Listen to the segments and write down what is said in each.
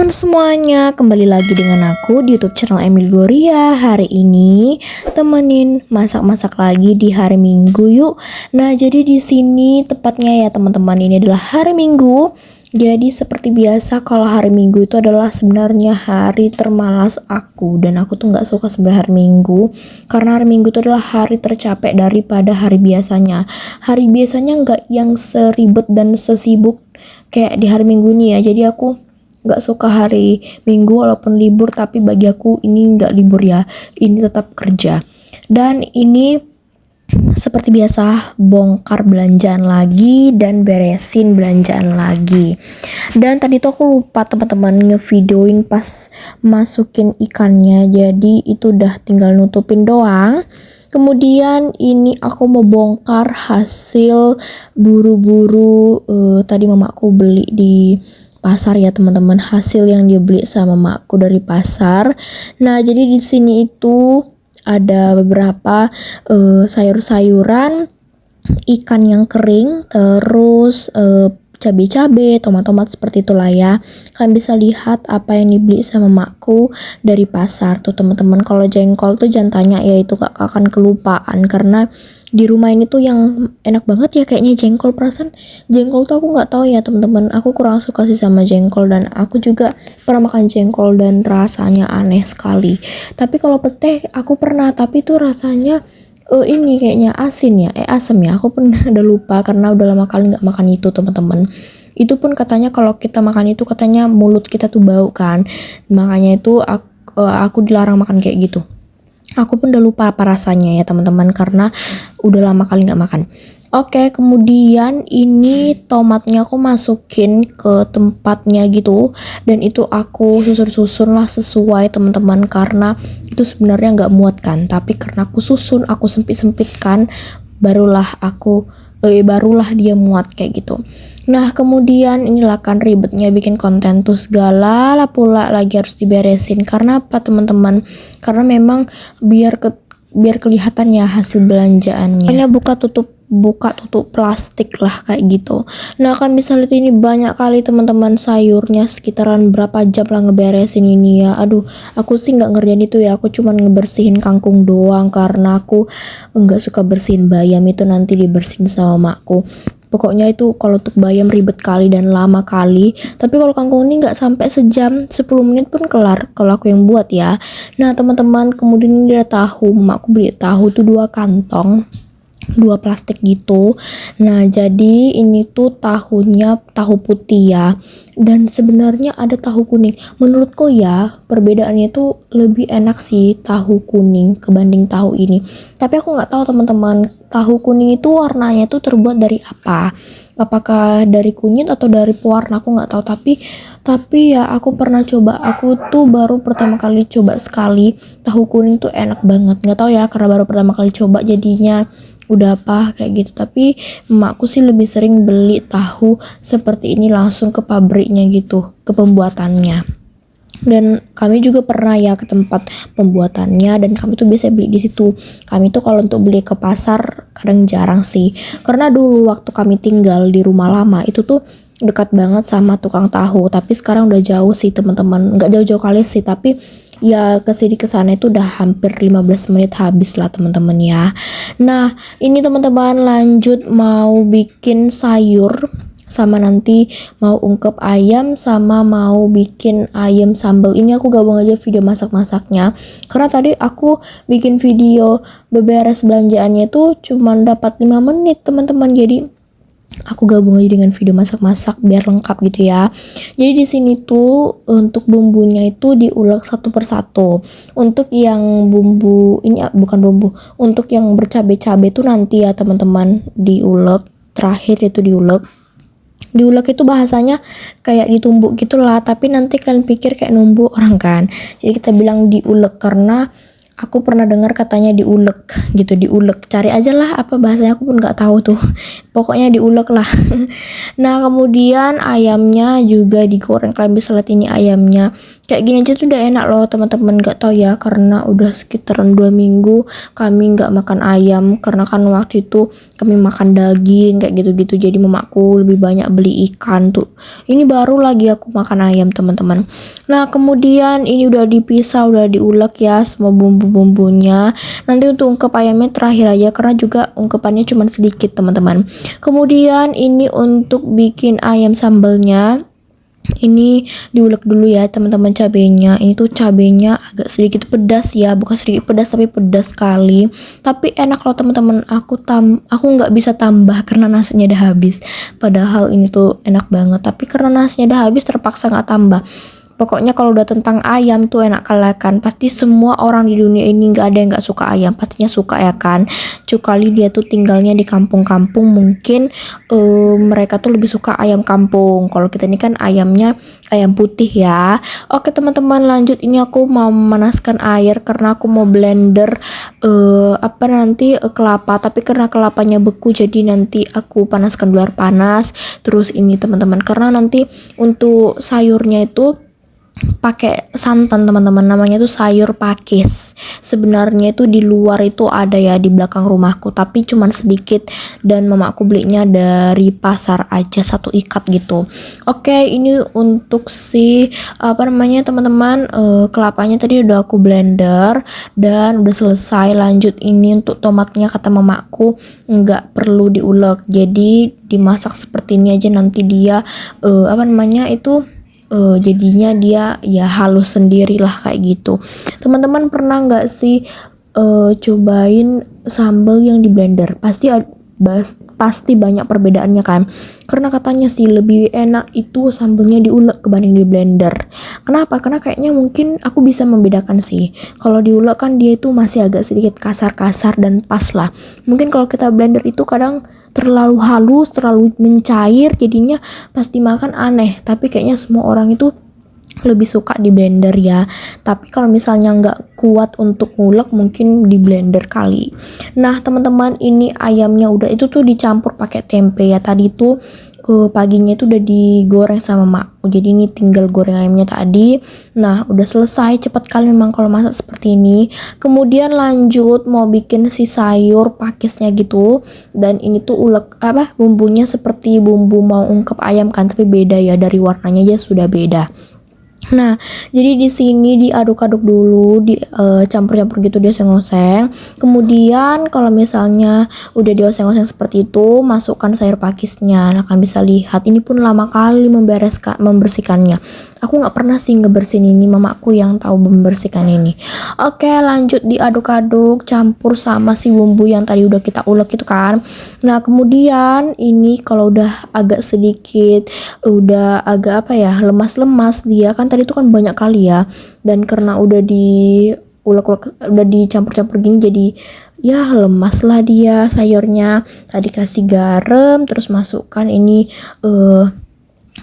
teman-teman semuanya, kembali lagi dengan aku di YouTube channel Emil Gloria. Hari ini temenin masak-masak lagi di hari Minggu yuk. Nah, jadi di sini tepatnya ya teman-teman, ini adalah hari Minggu. Jadi seperti biasa kalau hari Minggu itu adalah sebenarnya hari termalas aku, dan aku tuh nggak suka sebenarnya hari Minggu karena hari Minggu itu adalah hari tercapek daripada hari biasanya. Hari biasanya nggak yang seribet dan sesibuk kayak di hari Minggu ini ya. Jadi aku nggak suka hari Minggu walaupun libur, tapi bagi aku ini nggak libur ya, ini tetap kerja. Dan ini seperti biasa bongkar belanjaan lagi dan beresin belanjaan lagi. Dan tadi tuh aku lupa teman-teman ngevideoin pas masukin ikannya, jadi itu udah tinggal nutupin doang. Kemudian ini aku mau bongkar hasil buru-buru tadi mamaku beli di pasar ya teman-teman, hasil yang dia beli sama mamaku dari pasar. Nah, jadi di sini itu ada beberapa sayur-sayuran, ikan yang kering, terus cabai-cabai, tomat-tomat seperti itulah ya. Kalian bisa lihat apa yang dibeli sama makku dari pasar tuh teman-teman. Kalau jengkol tuh jangan tanya ya, itu gak akan kelupaan karena di rumah ini tuh yang enak banget ya kayaknya jengkol. Perasaan jengkol tuh aku nggak tahu ya teman-teman, aku kurang suka sih sama jengkol, dan aku juga pernah makan jengkol dan rasanya aneh sekali. Tapi kalau pete aku pernah, tapi tuh rasanya ini kayaknya asin ya, asam ya, aku pun udah lupa karena udah lama kali nggak makan itu teman-teman. Itu pun katanya kalau kita makan itu katanya mulut kita tuh bau kan, makanya itu aku dilarang makan kayak gitu. Aku pun udah lupa apa rasanya ya teman-teman karena udah lama kali nggak makan. Oke, kemudian ini tomatnya aku masukin ke tempatnya gitu, dan itu aku susun lah sesuai teman-teman karena itu sebenarnya nggak muat kan, tapi karena aku susun, aku sempit-sempitkan, barulah dia muat kayak gitu. Nah, kemudian inilah kan ribetnya bikin konten tuh segala lah pula lagi harus diberesin. Karena apa teman-teman? Karena memang biar kelihatan ya hasil belanjaannya. Hanya buka tutup plastik lah kayak gitu. Nah, kan bisa lihat ini banyak kali teman-teman sayurnya, sekitaran berapa jam lah ngeberesin ini ya. Aduh, aku sih nggak ngerjain itu ya, aku cuman ngebersihin kangkung doang karena aku nggak suka bersihin bayam, itu nanti dibersihin sama makku. Pokoknya itu kalau untuk bayam ribet kali dan lama kali. Tapi kalau kangkung ini nggak sampai sejam, 10 menit pun kelar kalau aku yang buat ya. Nah teman-teman, kemudian ini ada tahu. Mamaku beli tahu tuh 2 kantong, 2 plastik gitu. Nah, jadi ini tuh tahunya tahu putih ya. Dan sebenarnya ada tahu kuning. Menurutku ya, perbedaannya tuh lebih enak sih tahu kuning kebanding tahu ini. Tapi aku nggak tahu teman-teman, tahu kuning itu warnanya tuh terbuat dari apa? Apakah dari kunyit atau dari pewarna, aku nggak tahu. Tapi ya aku pernah coba. Aku tuh baru pertama kali coba sekali tahu kuning tuh enak banget. Nggak tahu ya karena baru pertama kali coba jadinya udah apa kayak gitu. Tapi emakku sih lebih sering beli tahu seperti ini langsung ke pabriknya gitu, ke pembuatannya. Dan kami juga pernah ya ke tempat pembuatannya, dan kami tuh biasa beli di situ. Kami tuh kalau untuk beli ke pasar kadang jarang sih, karena dulu waktu kami tinggal di rumah lama itu tuh dekat banget sama tukang tahu. Tapi sekarang udah jauh sih teman-teman, nggak jauh-jauh kali sih, tapi ya kesini kesana itu udah hampir 15 menit habis lah teman-teman ya. Nah, ini teman-teman lanjut mau bikin sayur, sama nanti mau ungkep ayam, sama mau bikin ayam sambal. Ini aku gabung aja video masak-masaknya karena tadi aku bikin video beberes belanjaannya tuh cuman dapat 5 menit teman-teman, jadi aku gabung aja dengan video masak-masak biar lengkap gitu ya. Jadi di sini tuh untuk bumbunya itu diulek satu persatu. Untuk yang bumbu ini bukan bumbu, untuk yang bercabai-cabai itu nanti ya teman-teman diulek, terakhir itu diulek. Diulek itu bahasanya kayak ditumbuk gitulah, tapi nanti kalian pikir kayak numbuk orang kan. Jadi kita bilang diulek karena Aku pernah dengar katanya diulek gitu, diulek. Cari aja lah apa bahasanya, aku pun nggak tahu tuh. Pokoknya diulek lah. Nah, kemudian ayamnya juga digoreng. Kalian bisa lihat ini ayamnya. Kayak gini aja tuh udah enak loh teman-teman. Gak tahu ya, karena udah sekitaran 2 minggu kami nggak makan ayam. Karena kan waktu itu kami makan daging kayak gitu-gitu. Jadi mamaku lebih banyak beli ikan tuh. Ini baru lagi aku makan ayam teman-teman. Nah, kemudian ini udah dipisah, udah diulek ya semua bumbu-bumbunya. Nanti untuk ungkep ayamnya terakhir aja karena juga ungkepannya cuma sedikit teman-teman. Kemudian ini untuk bikin ayam sambalnya. Ini diulek dulu ya teman-teman cabenya. Ini tuh cabenya agak sedikit pedas ya, bukan sedikit pedas tapi pedas sekali. Tapi enak loh teman-teman. Aku nggak bisa tambah karena nasinya udah habis. Padahal ini tuh enak banget. Tapi karena nasinya udah habis terpaksa nggak tambah. Pokoknya kalau udah tentang ayam tuh enak kan. Pasti semua orang di dunia ini nggak ada yang nggak suka ayam. Pastinya suka ya kan. Kecuali dia tuh tinggalnya di kampung-kampung, mungkin mereka tuh lebih suka ayam kampung. Kalau kita ini kan ayamnya ayam putih ya. Oke teman-teman, lanjut. Ini aku mau memanaskan air karena aku mau blender kelapa. Tapi karena kelapanya beku jadi nanti aku panaskan dulu air panas. Terus ini teman-teman, karena nanti untuk sayurnya itu pakai santan teman-teman, namanya tuh sayur pakis. Sebenarnya itu di luar itu ada ya di belakang rumahku, tapi cuman sedikit dan mamaku belinya dari pasar aja, 1 ikat gitu. Oke, ini untuk si teman-teman, kelapanya tadi udah aku blender dan udah selesai. Lanjut ini untuk tomatnya, kata mamaku nggak perlu diulek, jadi dimasak seperti ini aja, nanti dia jadinya dia ya halus sendiri lah kayak gitu. Teman-teman pernah nggak sih cobain sambal yang di blender? Pasti banyak perbedaannya kan, karena katanya sih lebih enak itu sambalnya diulek kebanding di blender. Kenapa? Karena kayaknya mungkin aku bisa membedakan sih. Kalau diulek kan dia itu masih agak sedikit kasar-kasar dan pas lah. Mungkin kalau kita blender itu kadang terlalu halus, terlalu mencair, jadinya pasti makan aneh. Tapi kayaknya semua orang itu lebih suka di blender ya. Tapi kalau misalnya nggak kuat untuk ngulek, mungkin di blender kali. Nah teman-teman, ini ayamnya udah itu tuh dicampur pakai tempe ya. Tadi tuh paginya itu udah digoreng sama mak. Jadi ini tinggal goreng ayamnya tadi. Nah udah selesai, cepet kali memang kalau masak seperti ini. Kemudian lanjut mau bikin si sayur pakisnya gitu. Dan ini tuh bumbunya seperti bumbu mau ungkep ayam kan, tapi beda ya, dari warnanya aja sudah beda. Nah, jadi di sini diaduk-aduk dulu, campur-campur gitu, dioseng-oseng. Kemudian kalau misalnya udah dioseng-oseng seperti itu, masukkan sayur pakisnya. Nah, kalian bisa lihat ini pun lama kali membersihkannya. Aku nggak pernah sih ngebersihin ini, mamaku yang tahu membersihkan ini. Oke, lanjut diaduk-aduk, campur sama si bumbu yang tadi udah kita ulek itu kan. Nah, kemudian ini kalau udah agak sedikit, udah agak lemas-lemas dia kan, tadi itu kan banyak kali ya, dan karena udah udah dicampur-campur gini jadi ya lemas lah dia sayurnya. Tadi kasih garam, terus masukkan ini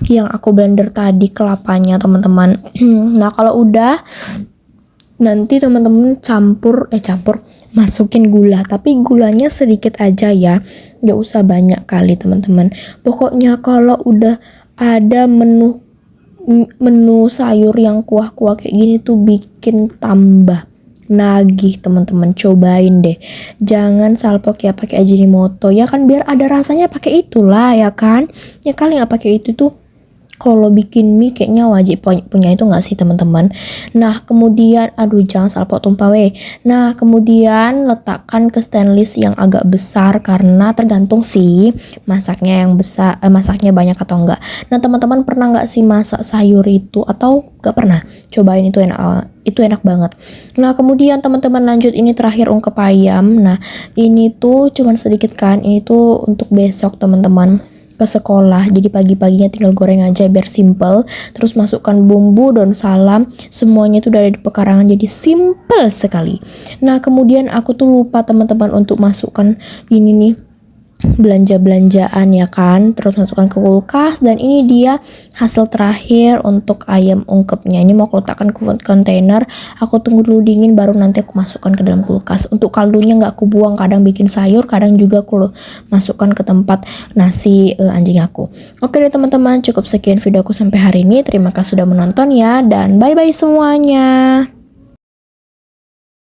yang aku blender tadi, kelapanya teman-teman. Nah kalau udah, nanti teman-teman masukin gula, tapi gulanya sedikit aja ya, nggak usah banyak kali teman-teman. Pokoknya kalau udah ada menu sayur yang kuah-kuah kayak gini tuh bikin tambah nagih teman-teman. Cobain deh, jangan salpok ya pakai Ajinomoto ya kan, biar ada rasanya pakai itulah ya kan. Ya kali nggak pakai itu tuh kalau bikin mie kayaknya wajib punya itu nggak sih teman-teman. Nah kemudian jangan salpok tumpah weh. Nah kemudian letakkan ke stainless yang agak besar, karena tergantung sih masaknya yang besar, masaknya banyak atau enggak. Nah teman-teman pernah nggak sih masak sayur itu, atau nggak pernah? Cobain, itu enak banget. Nah kemudian teman-teman lanjut, ini terakhir ungkep ayam. Nah ini tuh cuman sedikit kan, ini tuh untuk besok teman-teman ke sekolah, jadi pagi-paginya tinggal goreng aja biar simple. Terus masukkan bumbu, daun salam, semuanya itu udah ada di pekarangan, jadi simple sekali. Nah kemudian aku tuh lupa teman-teman untuk masukkan ini nih, belanja-belanjaan ya kan, terus masukkan ke kulkas. Dan ini dia hasil terakhir untuk ayam ungkepnya. Ini mau aku letakkan ke kontainer, aku tunggu dulu dingin baru nanti aku masukkan ke dalam kulkas. Untuk kaldunya nggak aku buang, kadang bikin sayur, kadang juga aku masukkan ke tempat nasi anjing aku. Oke deh teman-teman, cukup sekian video aku sampai hari ini. Terima kasih sudah menonton ya, dan bye bye semuanya.